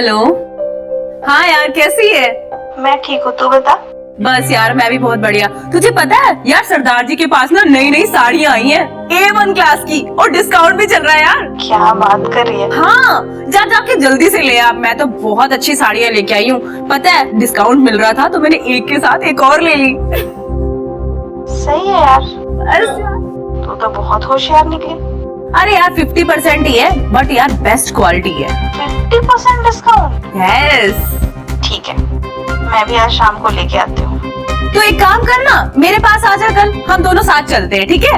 Hello. हाँ यार, कैसी है? मैं ठीक हूँ, तू बता। बस यार, मैं भी बहुत बढ़िया। तुझे पता है यार, सरदार जी के पास ना नई नई साड़ियाँ आई हैं, A1 क्लास की, और डिस्काउंट भी चल रहा है यार। क्या बात कर रही है? हाँ, जा जाके जल्दी से ले आ। मैं तो बहुत अच्छी साड़ियाँ लेके आई हूँ। पता है, डिस्काउंट मिल रहा था तो मैंने एक के साथ एक और ले ली। सही है यार, अच्छा। तू तो बहुत होशियार निकली। अरे यार, 50% ही है, बट यार बेस्ट क्वालिटी है। 50% डिस्काउंट? यस। ठीक है, मैं भी आज शाम को लेके आती हूँ। तो एक काम करना, मेरे पास आ जा कल, हम दोनों साथ चलते हैं, ठीक है?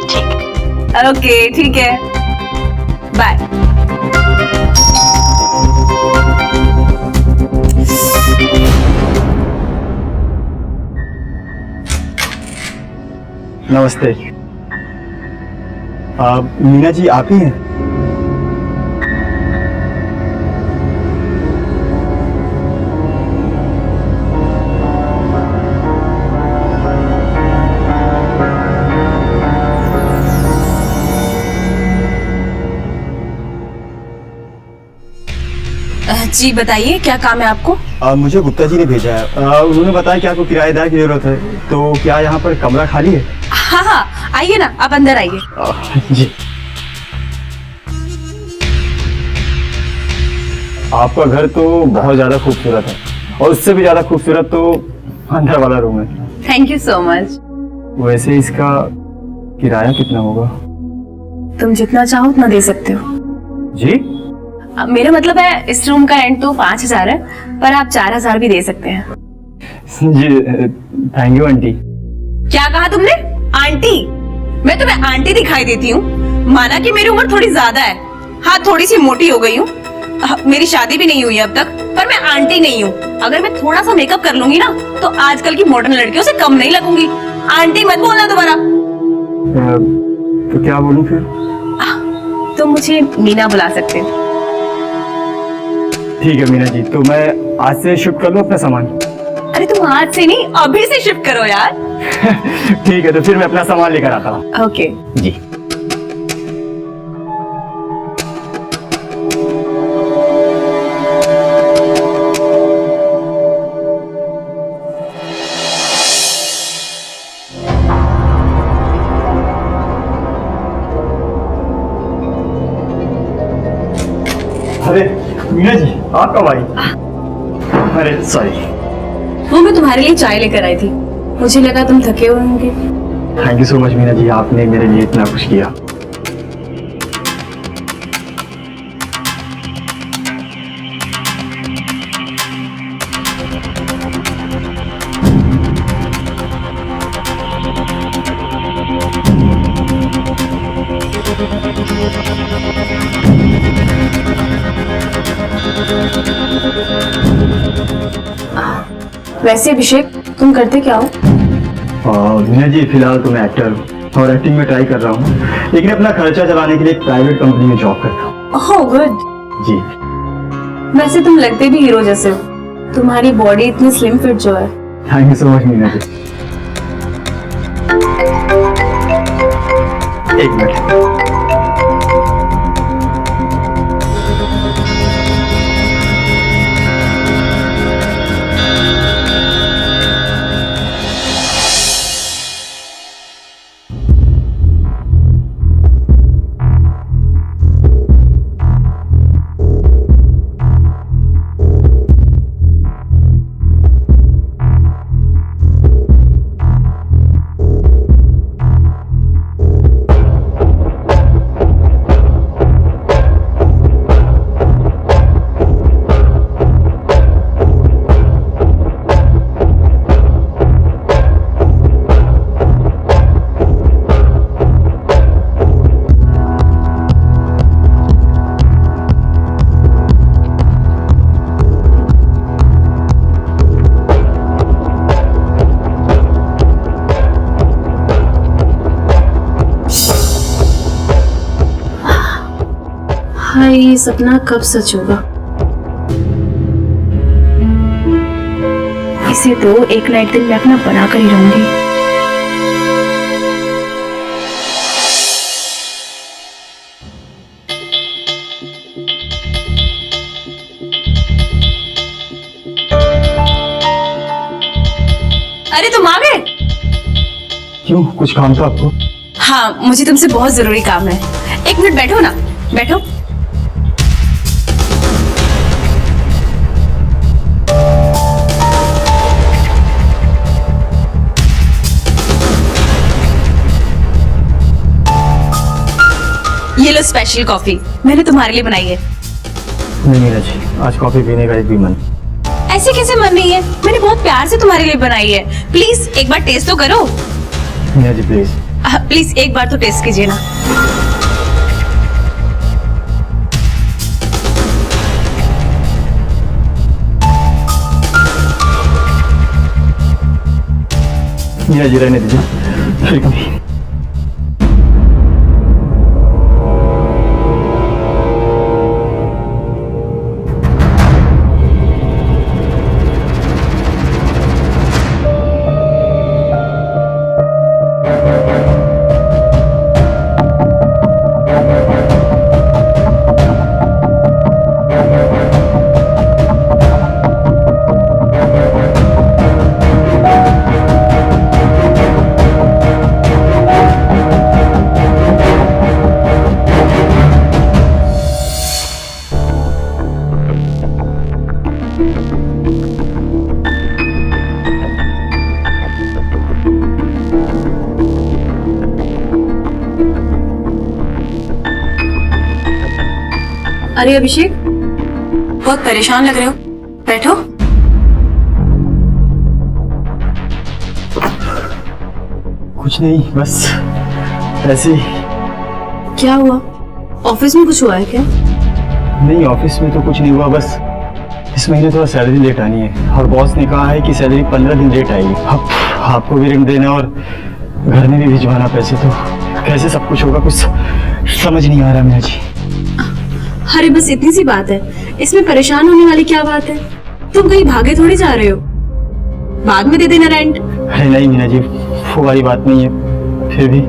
ठीक है। ओके, ठीक है, बाय। नमस्ते। मीना जी आप ही हैं? जी बताइए, क्या काम है आपको? मुझे गुप्ता जी ने भेजा है। उन्होंने बताया कि आपको किराएदार की जरूरत है, तो क्या यहाँ पर कमरा खाली है? हाँ हाँ, आइए ना, आप अंदर आइए। जी। आपका घर तो बहुत ज्यादा खूबसूरत है, और उससे भी ज्यादा खूबसूरत तो अंदर वाला रूम है। Thank you so much. वैसे इसका किराया कितना होगा? तुम जितना चाहो उतना दे सकते हो। जी? मेरा मतलब है, इस रूम का रेंट तो 5,000 है, पर आप 4,000 भी दे सकते हैं। जी, थैंक यू आंटी। क्या कहा तुमने? आंटी? मैं तुम्हें आंटी दिखाई देती हूँ? माना कि मेरी उम्र थोड़ी ज्यादा है, हाँ थोड़ी सी मोटी हो गई हूँ, मेरी शादी भी नहीं हुई है अब तक, पर मैं आंटी नहीं हूँ। अगर मैं थोड़ा सा मेकअप कर लूंगी ना, तो आजकल की मॉडर्न लड़कियों से कम नहीं लगूंगी। आंटी मत बोलना दोबारा। तो क्या बोलूं फिर? तुम मुझे मीना बुला सकते हो। ठीक है मीना जी, तो मैं आज से शिफ्ट कर लूं अपना सामान? अरे तुम आज से नहीं, अभी से शिफ्ट करो यार। ठीक है, तो फिर मैं अपना सामान लेकर आता हूँ। ओके। जी। अरे मीना जी, आप कब आई? अरे सॉरी। वो मैं तुम्हारे लिए चाय लेकर आई थी, मुझे लगा तुम थके हुए होंगे। Thank you so much Meena ji, आपने मेरे लिए इतना कुछ किया। वैसे अभिषेक, तुम करते क्या हो? मीना जी, फिलहाल तो मैं एक्टर हूँ और एक्टिंग में ट्राई कर रहा हूँ, लेकिन अपना खर्चा चलाने के लिए एक प्राइवेट कंपनी में जॉब करता हूँ। Oh good. जी। वैसे तुम लगते भी हीरो जैसे हो, तुम्हारी बॉडी इतनी स्लिम फिट जो है। Thank you so much Meena ji. एक मिनट। हाय, ये सपना कब सच होगा? इसे तो एक ना एक दिन मैं अपना बना कर ही रहूंगी। क्यों, कुछ काम था आपको? हाँ, मुझे तुमसे बहुत जरूरी काम है। 1 मिनट बैठो ना, बैठो। ये लो स्पेशल कॉफी, मैंने तुम्हारे लिए बनाई है। नहीं मीना जी, आज कॉफी पीने का एक भी मन। ऐसे कैसे मन नहीं है? मैंने बहुत प्यार से तुम्हारे लिए बनाई है। प्लीज एक बार टेस्ट तो करो। मीना जी प्लीज। प्लीज एक बार तो टेस्ट कीजिए ना। मीना जी रहने दीजिए, फिर कभी। अरे अभिषेक, बहुत परेशान लग रहे हो, बैठो। कुछ नहीं, बस ऐसे ही। क्या हुआ? ऑफिस में कुछ हुआ है क्या? नहीं, ऑफिस में तो कुछ नहीं हुआ, बस इस महीने थोड़ा सैलरी लेट आनी है और बॉस ने कहा है कि सैलरी 15 दिन लेट आएगी। अब आपको भी रेंट देना और घर में भी भिजवाना पैसे, तो कैसे सब कुछ होगा, कुछ समझ नहीं आ रहा मीना जी। अरे बस इतनी सी बात है, इसमें परेशान होने वाली क्या बात है? तुम कहीं भागे थोड़ी जा रहे हो, बाद में दे देना रेंट। अरे नहीं मीना जी, वो वाली बात नहीं है, फिर भी।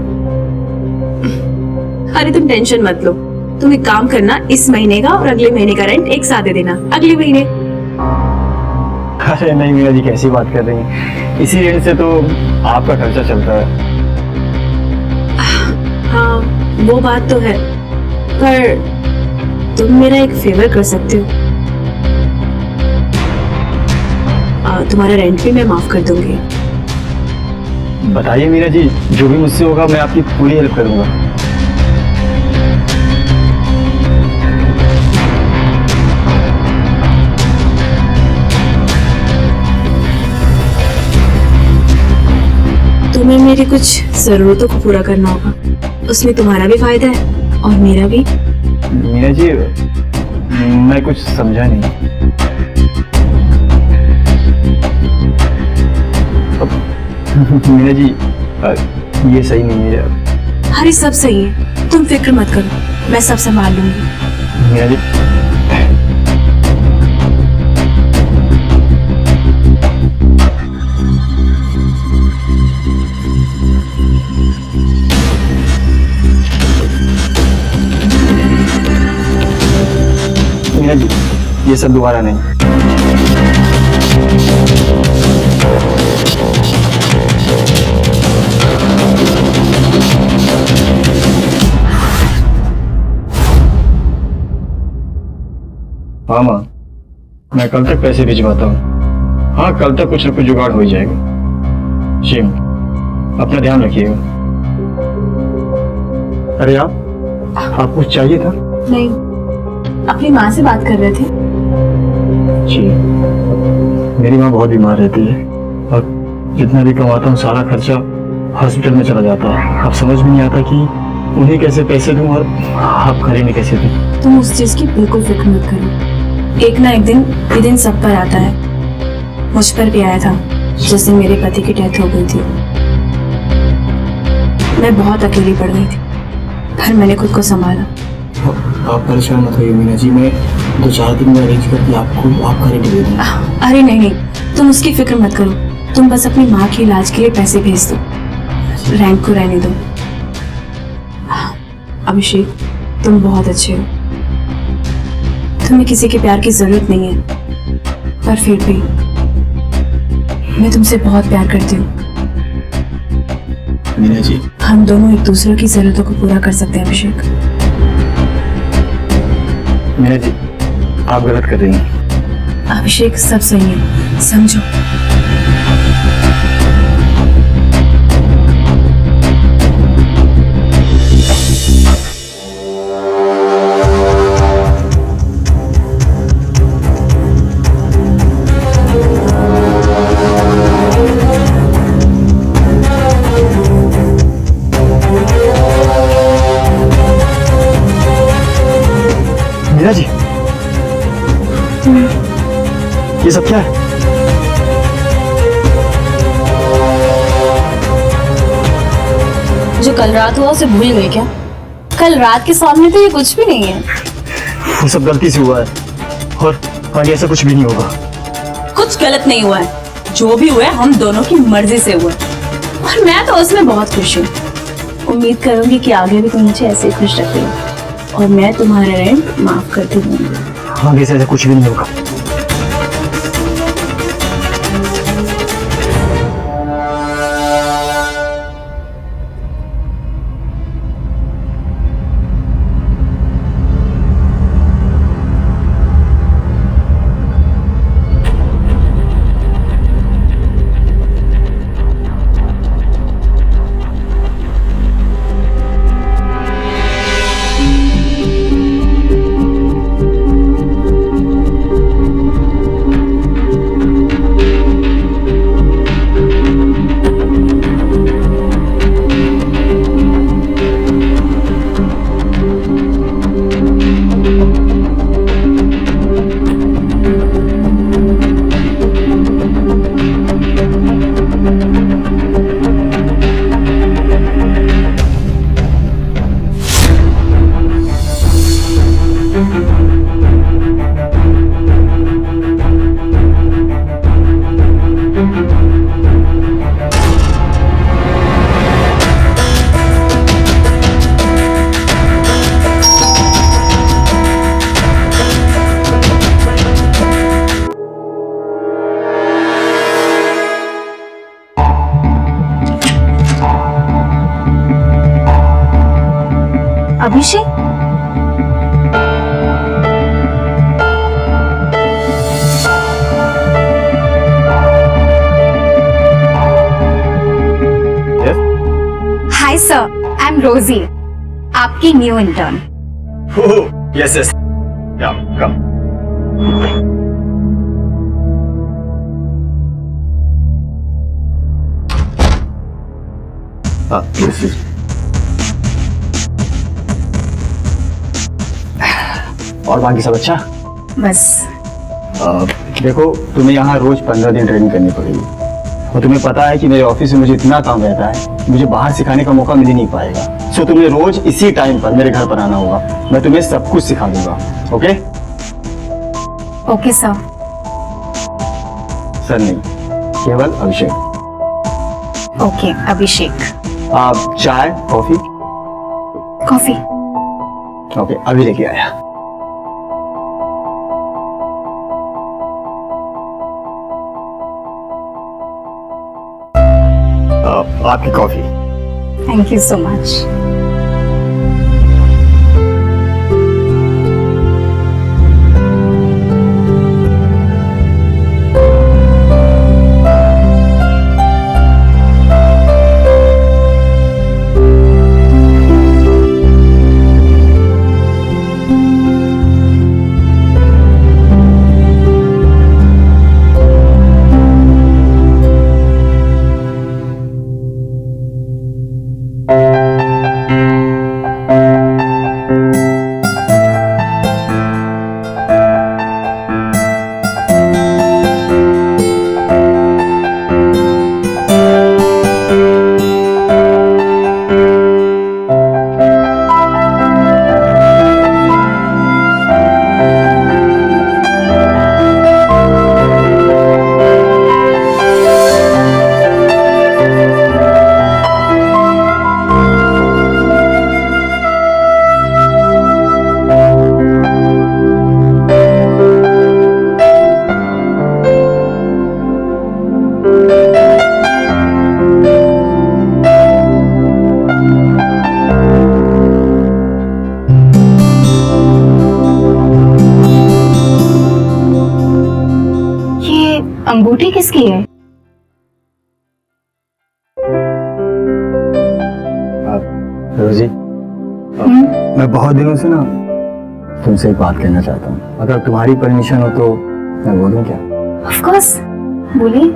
अरे तुम टेंशन मत लो, तुम एक काम करना, इस महीने का और अगले महीने का रेंट एक साथ दे देना, अगले महीने। अरे नहीं मीना जी, कैसी बात कर रही हैं? इसी रेंट से तो आपका खर्चा चलता है। हाँ वो बात तो है, पर तुम मेरा एक फेवर कर सकते हो। तुम्हारा रेंट भी मैं माफ कर दूंगी। बताइए मीना जी, जो भी मुझसे होगा मैं आपकी पूरी हेल्प करूंगा। तुम्हें मेरी कुछ जरूरतों को पूरा करना होगा, उसमें तुम्हारा भी फायदा है और मेरा भी। मीना जी, मैं कुछ समझा नहीं। मीना जी, ये सही नहीं है। अरे सब सही है, तुम फिक्र मत करो, मैं सब संभाल लूंगी। मीना जी, मीना जी, ये सब दोबारा नहीं। हाँ माँ, मैं कल तक पैसे भिजवाता हूँ। हाँ, कल तक कुछ न कुछ जुगाड़ हो ही जाएगा। जी माँ, अपना ध्यान रखिएगा। अरे आप कुछ चाहिए था? नहीं, अपनी माँ से बात कर रहे थे। जी, मेरी माँ बहुत बीमार रहती है और जितना भी कमाता हूँ सारा खर्चा हॉस्पिटल में चला जाता है। अब समझ में नहीं आता कि उन्हें कैसे पैसे दूं और आप खरीदने कैसे दूं। तुम उस चीज की बिल्कुल फिक्र मत करो, एक ना एक दिन ये दिन सब पर आता है। मुझ पर भी आया था जिस दिन मेरे पति की डेथ हो गई थी। मैं बहुत अकेली पड़ गई थी, पर मैंने खुद को संभाला। आप परेशान मत होइए मीना जी, मैं 2-4 दिन में अरेंज करके आपका रेंट दे दूंगा। अरे नहीं नहीं, तुम उसकी फिक्र मत करो, तुम बस अपनी माँ के इलाज के लिए पैसे भेज दो, रैंक को रहने दो। अभिषेक, तुम बहुत अच्छे हो, तुम्हें किसी के प्यार की जरूरत नहीं है, पर फिर भी मैं तुमसे बहुत प्यार करती हूँ। मीना जी, हम दोनों एक दूसरे की जरूरतों को पूरा कर सकते हैं अभिषेक। मीना जी, आप गलत कर रही हैं। अभिषेक सब सही है, समझो। मीना जी, ये सब क्या है? जो कल रात हुआ उसे भूल गए क्या? कल रात के सामने तो ये कुछ भी नहीं है। वो सब गलती से हुआ है और आगे ऐसा कुछ भी नहीं होगा। कुछ गलत नहीं हुआ है, जो भी हुआ है हम दोनों की मर्जी से हुआ है। और मैं तो उसमें बहुत खुश हूँ। उम्मीद करूंगी कि आगे भी तुम मुझे ऐसे ही खुश रखते हो और मैं तुम्हारा ऋण माफ करती हूँ। आगे से ऐसा कुछ भी नहीं होगा। अभिषेक, हाय सर, आई एम रोजी, आपकी न्यू इंटर्न। यस यस, कम। और बाकी सब अच्छा? बस देखो, तुम्हें यहाँ रोज 15 दिन ट्रेनिंग करनी पड़ेगी और तुम्हें पता है कि मेरे ऑफिस में मुझे इतना काम रहता है कि मुझे बाहर सिखाने का मौका मिल ही नहीं पाएगा। सो तुम्हें रोज इसी टाइम पर मेरे घर पर आना होगा। मैं तुम्हें सब कुछ सिखा दूंगा। ओके? Okay sir. सर नहीं, केवल अभिषेक। ओके अभिषेक। आप चाय, कॉफी? कॉफी। ओके, अभी लेके आया। आपकी coffee. Thank you so much. Scooty किसकी है? रोजी, मैं बहुत दिनों से ना तुमसे एक बात कहना चाहता हूँ। अगर तुम्हारी परमिशन हो तो मैं बोलूँ क्या? ऑफ कोर्स, बोलिए।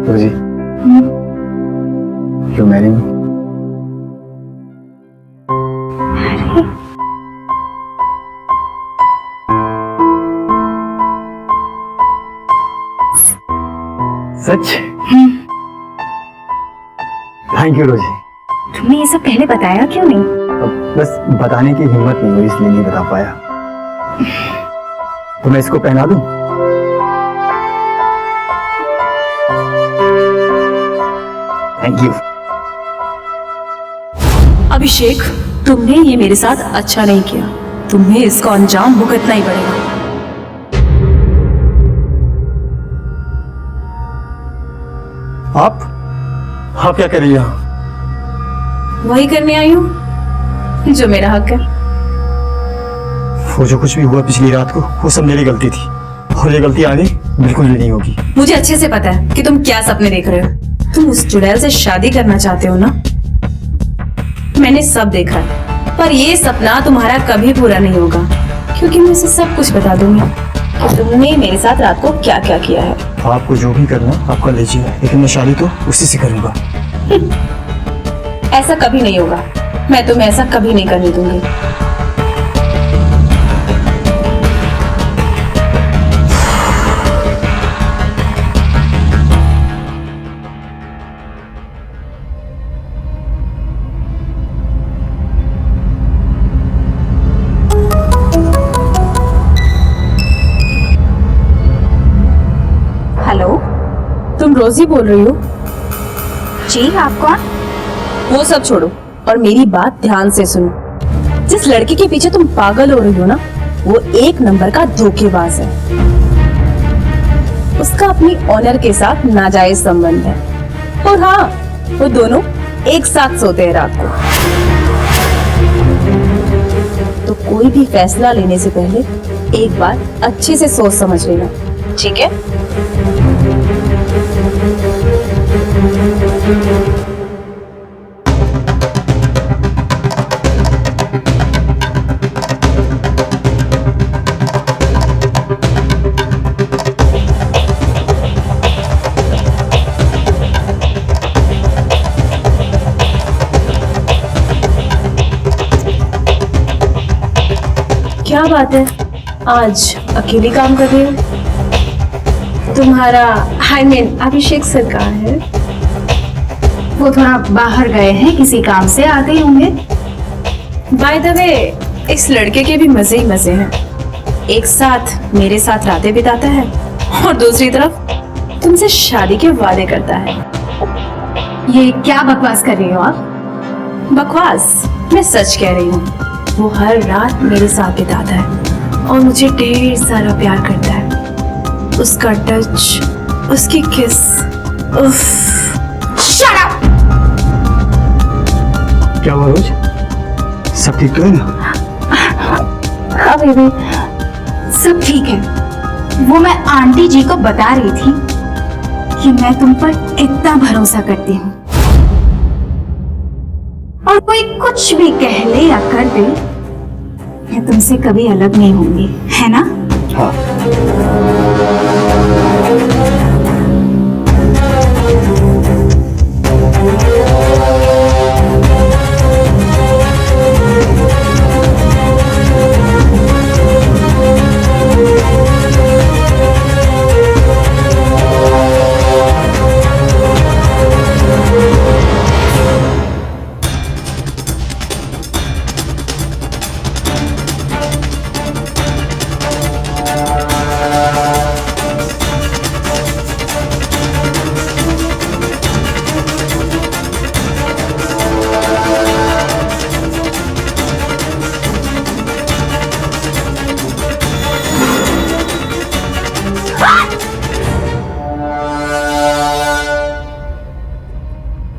रोजी, you marry me? Such? Thank you रोजी। तुमने ये सब पहले बताया क्यों नहीं? अब बस बताने की हिम्मत नहीं हुई, इसलिए नहीं बता पाया। तो मैं इसको पहना दूं? Thank you. अभिषेक, तुमने ये मेरे साथ अच्छा नहीं किया। तुम्हें इसका अंजाम भुगतना ही पड़ेगा। आप क्या कर रही हैं? वही करने आई हूँ जो मेरा हक है। वो जो कुछ भी हुआ पिछली रात को, वो सब मेरी गलती थी और ये गलती आगे बिल्कुल भी नहीं होगी। मुझे अच्छे से पता है कि तुम क्या सपने देख रहे हो। तुम उस चुड़ैल से शादी करना चाहते हो ना? मैंने सब देखा है, पर ये सपना तुम्हारा कभी पूरा नहीं होगा, क्योंकि मैं उसे सब कुछ बता दूंगी कि तुमने मेरे साथ रात को क्या क्या किया है। आपको जो भी करना आप कर लीजिए, लेकिन मैं शादी तो उसी से करूंगा। ऐसा कभी नहीं होगा। मैं तुम्हें ऐसा कभी नहीं करने दूंगी। हेलो, तुम रोजी बोल रही हो? जी आप कौन? वो सब छोड़ो और मेरी बात ध्यान से सुनो। जिस लड़के के पीछे तुम पागल हो रही हो ना, वो एक नंबर का धोखेबाज है। उसका अपनी ऑनर के साथ नाजायज संबंध है। और हाँ, वो दोनों एक साथ सोते हैं रात को। तो कोई भी फैसला लेने से पहले एक बार अच्छे से सोच समझ लेना, ठीक है? क्या बात है, आज अकेली काम कर रही हो? तुम्हारा अभिषेक सर कहाँ है? वो थोड़ा बाहर गए हैं, किसी काम से आते ही होंगे। बाय द वे, इस लड़के के भी मजे ही मजे हैं। एक साथ मेरे साथ रातें बिताता है और दूसरी तरफ तुमसे शादी के वादे करता है। ये क्या बकवास कर रही हो आप? बकवास? मैं सच कह रही हूँ। वो हर रात मेरे साथ बिताता है और मुझे ढेर सारा प्यार करता है। उसका टच, उसकी किस, उफ। Shut up! क्या हुआ रोज? सब ठीक तो है ना? हाँ बेबी, सब ठीक है। वो मैं आंटी जी को बता रही थी कि मैं तुम पर इतना भरोसा करती हूँ, और कोई कुछ भी कह ले या कर दे, मैं तुमसे कभी अलग नहीं होंगी, है ना? हाँ।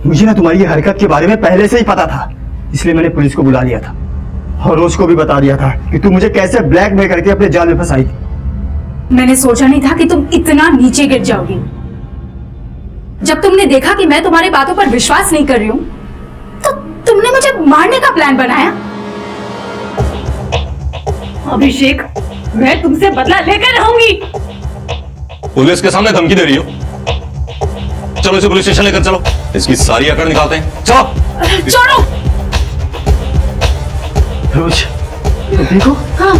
मुझे ना तुम्हारी हरकत के बारे में पहले से ही पता था, इसलिए मैंने पुलिस को बुला लिया था और रोज को भी बता दिया था कि तू मुझे कैसे ब्लैकमेल करके अपने जाल में फंसाई थी। मैंने सोचा नहीं था कि तुम इतना नीचे गिर जाओगी। जब तुमने देखा कि मैं तुम्हारी बातों पर विश्वास नहीं कर रही हूं, तो तुमने मुझे मारने का प्लान बनाया। अभिषेक, मैं तुमसे बदला लेकर रहूंगी। पुलिस के सामने धमकी दे रही हो? चलो इसे पुलिस स्टेशन लेकर चलो, इसकी सारी अकड़ निकालते हैं। चलो। छोड़ो। रोज देखो। हाँ,